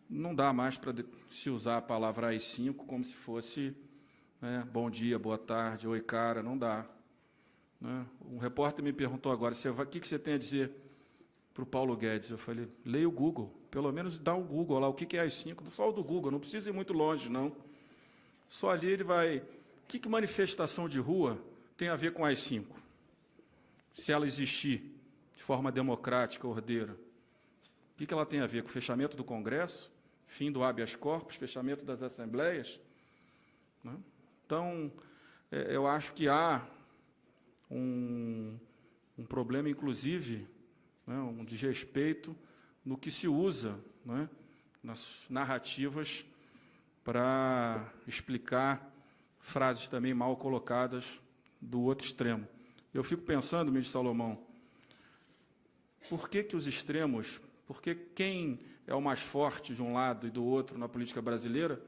não dá mais para se usar a palavra AI-5 como se fosse, né, bom dia, boa tarde, oi, cara, não dá. Né? Um repórter me perguntou agora, o que você tem a dizer para o Paulo Guedes? Eu falei, leia o Google, pelo menos dá o Google lá, o que é AI-5, só o do Google, não precisa ir muito longe, não. Só ali ele vai... O que manifestação de rua tem a ver com AI-5? Se ela existir de forma democrática, ordeira, o que ela tem a ver com o fechamento do Congresso, fim do habeas corpus, fechamento das assembleias? Né? Então, eu acho que há um problema, inclusive, né, um desrespeito no que se usa, né, nas narrativas para explicar frases também mal colocadas do outro extremo. Eu fico pensando, ministro Salomão, por que os extremos, porque quem é o mais forte de um lado e do outro na política brasileira,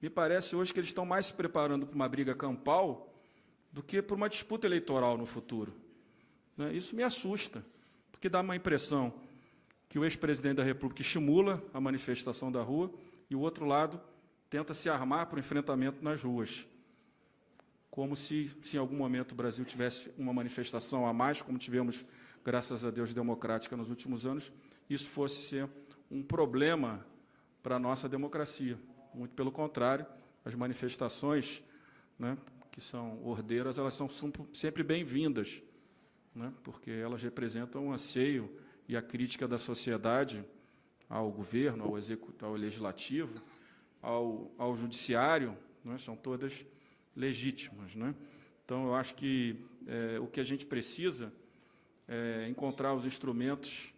me parece hoje que eles estão mais se preparando para uma briga campal do que para uma disputa eleitoral no futuro. Né? Isso me assusta, porque dá uma impressão que o ex-presidente da República estimula a manifestação da rua e o outro lado tenta se armar para o enfrentamento nas ruas, como se em algum momento o Brasil tivesse uma manifestação a mais, como tivemos, graças a Deus, democrática nos últimos anos, isso fosse ser um problema para a nossa democracia. Muito pelo contrário, as manifestações, né, que são ordeiras, elas são sempre bem-vindas, né, porque elas representam um anseio e a crítica da sociedade ao governo, ao legislativo, ao judiciário, né, são todas legítimas. Né? Então, eu acho que o que a gente precisa é encontrar os instrumentos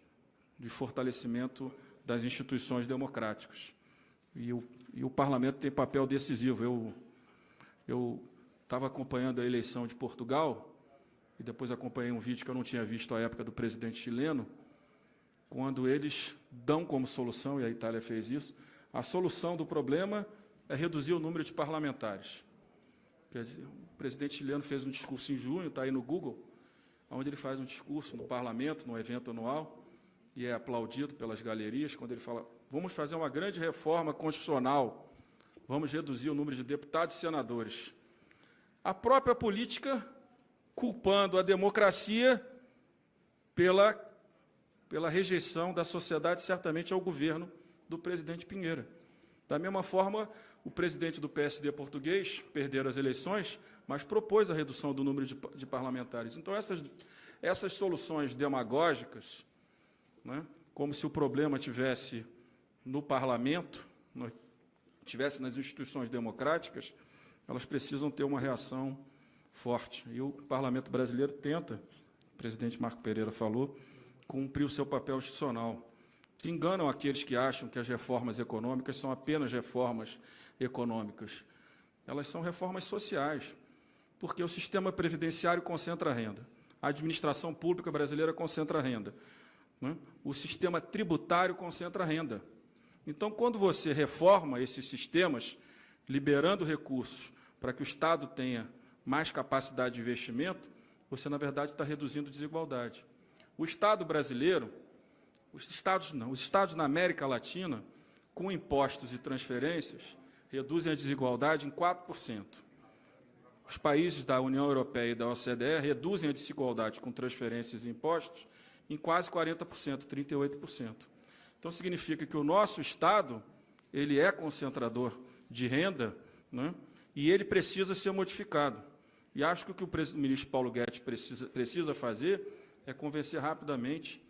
de fortalecimento das instituições democráticas. E o Parlamento tem papel decisivo. Eu estava acompanhando a eleição de Portugal e depois acompanhei um vídeo que eu não tinha visto à época do presidente chileno, quando eles dão como solução, e a Itália fez isso, a solução do problema é reduzir o número de parlamentares. Quer dizer, o presidente chileno fez um discurso em junho, está aí no Google, onde ele faz um discurso no parlamento, num evento anual, e é aplaudido pelas galerias, quando ele fala, vamos fazer uma grande reforma constitucional, vamos reduzir o número de deputados e senadores. A própria política culpando a democracia pela rejeição da sociedade, certamente, ao governo do presidente Pinheira. Da mesma forma, o presidente do PSD português perdeu as eleições, mas propôs a redução do número de parlamentares. Então, essas soluções demagógicas, né, como se o problema tivesse no parlamento, tivesse nas instituições democráticas, elas precisam ter uma reação forte. E o parlamento brasileiro tenta, o presidente Marco Pereira falou, cumprir o seu papel institucional. Se enganam aqueles que acham que as reformas econômicas são apenas reformas econômicas. Elas são reformas sociais, porque o sistema previdenciário concentra a renda, a administração pública brasileira concentra a renda, né? O sistema tributário concentra a renda. Então, quando você reforma esses sistemas, liberando recursos para que o Estado tenha mais capacidade de investimento, você, na verdade, está reduzindo desigualdade. O Estado brasileiro, os Estados na América Latina, com impostos e transferências, reduzem a desigualdade em 4%. Os países da União Europeia e da OCDE reduzem a desigualdade com transferências e impostos em quase 40%, 38%. Então, significa que o nosso Estado ele é concentrador de renda, né, e ele precisa ser modificado. E acho que o que o ministro Paulo Guedes precisa fazer é convencer rapidamente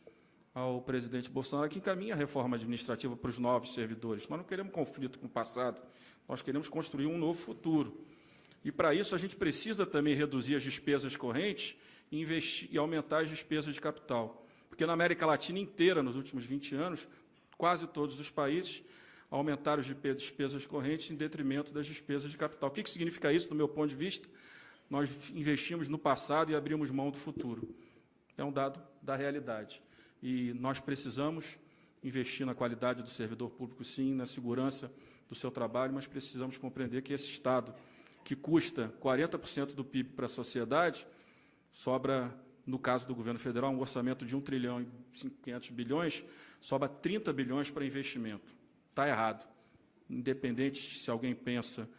ao presidente Bolsonaro que encaminha a reforma administrativa para os novos servidores. Nós não queremos conflito com o passado, nós queremos construir um novo futuro. E, para isso, a gente precisa também reduzir as despesas correntes e investir, e aumentar as despesas de capital. Porque na América Latina inteira, nos últimos 20 anos, quase todos os países aumentaram as despesas correntes em detrimento das despesas de capital. O que significa isso, do meu ponto de vista? Nós investimos no passado e abrimos mão do futuro. É um dado da realidade. E nós precisamos investir na qualidade do servidor público, sim, na segurança do seu trabalho, mas precisamos compreender que esse Estado, que custa 40% do PIB para a sociedade, sobra, no caso do governo federal, um orçamento de 1 trilhão e 500 bilhões, sobra 30 bilhões para investimento. está errado. Independente se alguém pensa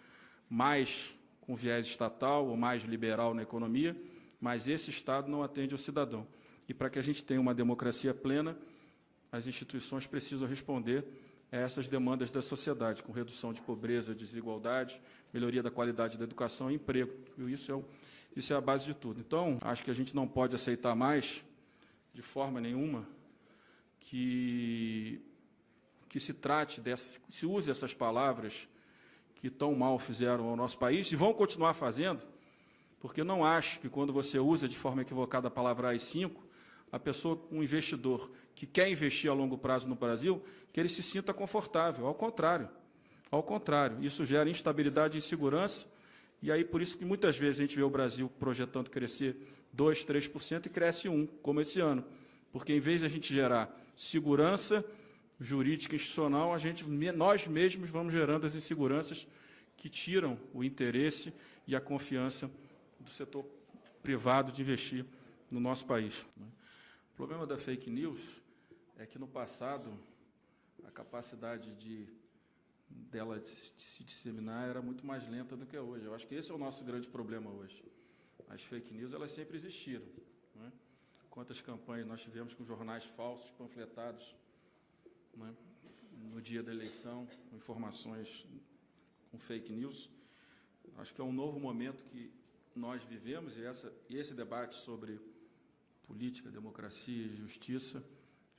mais com viés estatal ou mais liberal na economia, mas esse Estado não atende ao cidadão. E para que a gente tenha uma democracia plena, as instituições precisam responder a essas demandas da sociedade, com redução de pobreza, desigualdade, melhoria da qualidade da educação e emprego. E isso é a base de tudo. Então, acho que a gente não pode aceitar mais, de forma nenhuma, que se use essas palavras que tão mal fizeram ao nosso país e vão continuar fazendo, porque eu não acho que quando você usa de forma equivocada a palavra AI-5, a pessoa, um investidor que quer investir a longo prazo no Brasil, que ele se sinta confortável. Ao contrário, isso gera instabilidade e insegurança, e aí por isso que muitas vezes a gente vê o Brasil projetando crescer 2%, 3% e cresce 1%, como esse ano. Porque em vez de a gente gerar segurança jurídica e institucional, nós mesmos vamos gerando as inseguranças que tiram o interesse e a confiança do setor privado de investir no nosso país. O problema da fake news é que, no passado, a capacidade dela de se disseminar era muito mais lenta do que é hoje. Eu acho que esse é o nosso grande problema hoje. As fake news, elas sempre existiram, né? Quantas campanhas nós tivemos com jornais falsos, panfletados, né, no dia da eleição, com informações, com fake news. Acho que é um novo momento que nós vivemos, e esse debate sobre política, democracia e justiça,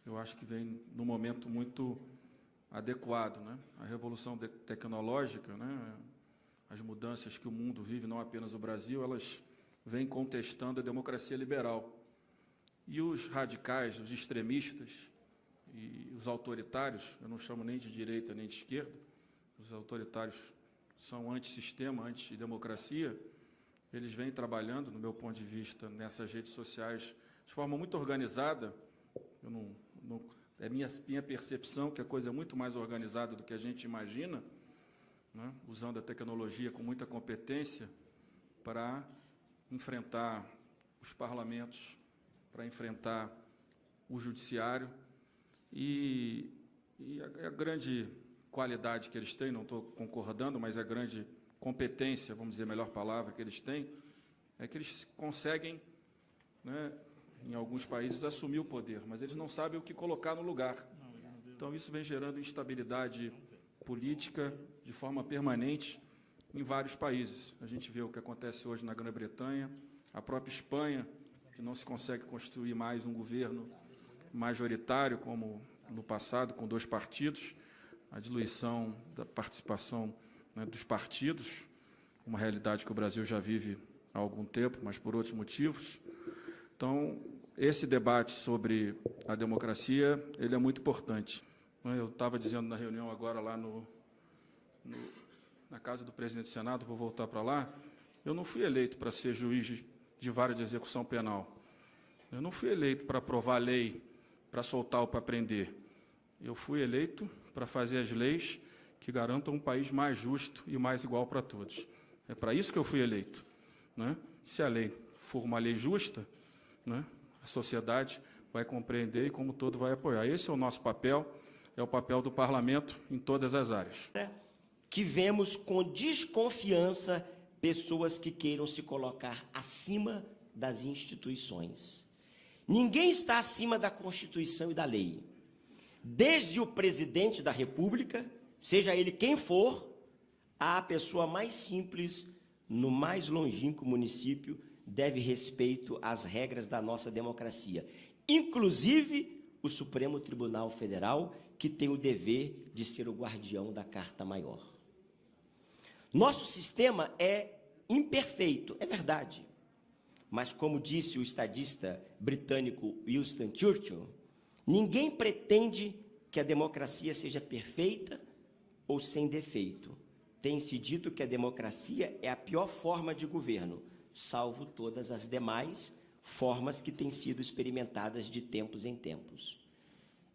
eu acho que vem num momento muito adequado, né? A revolução tecnológica, né, as mudanças que o mundo vive, não apenas o Brasil, elas vêm contestando a democracia liberal. E os radicais, os extremistas e os autoritários, eu não chamo nem de direita nem de esquerda, os autoritários são antissistema, antidemocracia, eles vêm trabalhando, no meu ponto de vista, nessas redes sociais de forma muito organizada. É minha percepção que a coisa é muito mais organizada do que a gente imagina, né, usando a tecnologia com muita competência para enfrentar os parlamentos, para enfrentar o judiciário, e a grande qualidade que eles têm, não estou concordando, mas a grande competência, vamos dizer a melhor palavra, que eles têm, é que eles conseguem, né, em alguns países, assumir o poder, mas eles não sabem o que colocar no lugar. Então, isso vem gerando instabilidade política de forma permanente em vários países. A gente vê o que acontece hoje na Grã-Bretanha, a própria Espanha, que não se consegue construir mais um governo majoritário, como no passado, com 2 partidos, a diluição da participação, né, dos partidos, uma realidade que o Brasil já vive há algum tempo, mas por outros motivos. Então, esse debate sobre a democracia, ele é muito importante. Eu estava dizendo na reunião agora lá na casa do presidente do Senado, vou voltar para lá, eu não fui eleito para ser juiz de vara de execução penal. Eu não fui eleito para aprovar lei, para soltar ou para prender. Eu fui eleito para fazer as leis que garantam um país mais justo e mais igual para todos. É para isso que eu fui eleito, né? Se a lei for uma lei justa, né, a sociedade vai compreender e, como todo, vai apoiar. Esse é o nosso papel, é o papel do parlamento em todas as áreas. Que vemos com desconfiança pessoas que queiram se colocar acima das instituições. Ninguém está acima da Constituição e da lei. Desde o presidente da República, seja ele quem for, a pessoa mais simples, no mais longínquo município, deve respeito às regras da nossa democracia, inclusive o Supremo Tribunal Federal, que tem o dever de ser o guardião da Carta Maior. Nosso sistema é imperfeito, é verdade, mas, como disse o estadista britânico Winston Churchill, ninguém pretende que a democracia seja perfeita ou sem defeito. Tem-se dito que a democracia é a pior forma de governo, salvo todas as demais formas que têm sido experimentadas de tempos em tempos.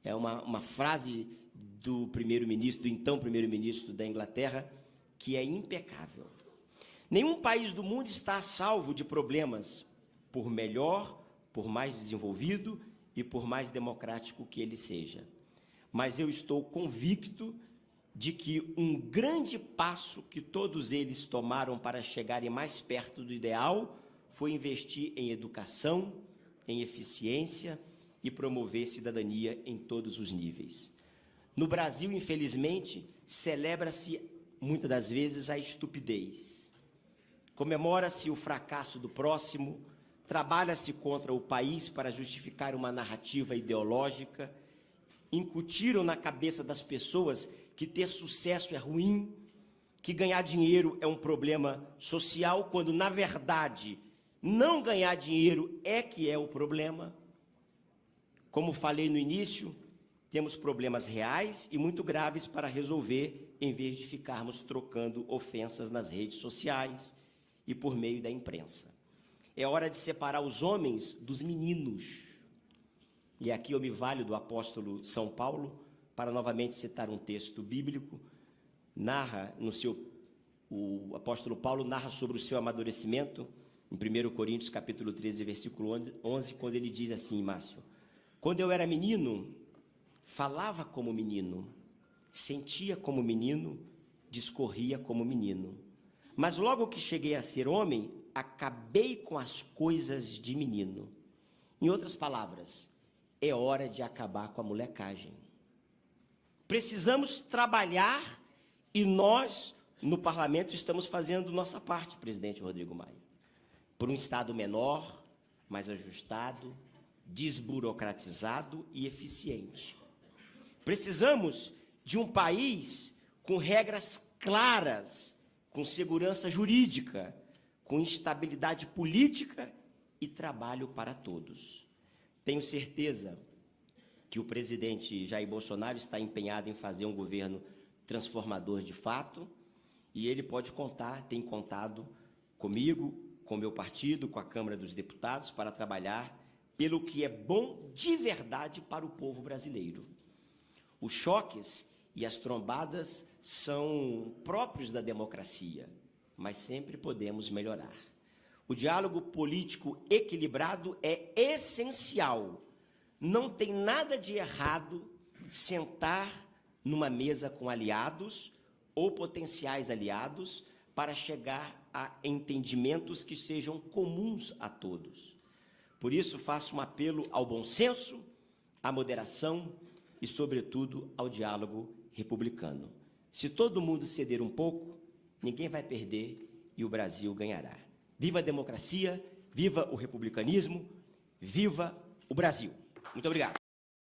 É uma frase do primeiro-ministro, do então primeiro-ministro da Inglaterra, que é impecável. Nenhum país do mundo está a salvo de problemas, por melhor, por mais desenvolvido e por mais democrático que ele seja. Mas eu estou convicto de que um grande passo que todos eles tomaram para chegarem mais perto do ideal foi investir em educação, em eficiência e promover cidadania em todos os níveis. No Brasil, infelizmente, celebra-se muitas das vezes a estupidez. Comemora-se o fracasso do próximo, trabalha-se contra o país para justificar uma narrativa ideológica, incutiram na cabeça das pessoas que ter sucesso é ruim, que ganhar dinheiro é um problema social, quando, na verdade, não ganhar dinheiro é que é o problema. Como falei no início, temos problemas reais e muito graves para resolver, em vez de ficarmos trocando ofensas nas redes sociais e por meio da imprensa. É hora de separar os homens dos meninos. E aqui eu me valho do apóstolo São Paulo para novamente citar um texto bíblico. O apóstolo Paulo narra sobre o seu amadurecimento em 1 Coríntios capítulo 13, versículo 11, quando ele diz assim, Márcio: quando eu era menino, falava como menino, sentia como menino, discorria como menino. Mas logo que cheguei a ser homem, acabei com as coisas de menino. Em outras palavras, é hora de acabar com a molecagem. Precisamos trabalhar e nós, no parlamento, estamos fazendo nossa parte, presidente Rodrigo Maia, por um Estado menor, mais ajustado, desburocratizado e eficiente. Precisamos de um país com regras claras, com segurança jurídica, com estabilidade política e trabalho para todos. Tenho certeza que o presidente Jair Bolsonaro está empenhado em fazer um governo transformador de fato, e ele pode contar, tem contado comigo, com o meu partido, com a Câmara dos Deputados, para trabalhar pelo que é bom de verdade para o povo brasileiro. Os choques e as trombadas são próprios da democracia, mas sempre podemos melhorar. O diálogo político equilibrado é essencial. Não tem nada de errado sentar numa mesa com aliados ou potenciais aliados para chegar a entendimentos que sejam comuns a todos. Por isso, faço um apelo ao bom senso, à moderação e, sobretudo, ao diálogo republicano. Se todo mundo ceder um pouco, ninguém vai perder e o Brasil ganhará. Viva a democracia, viva o republicanismo, viva o Brasil. Muito obrigado.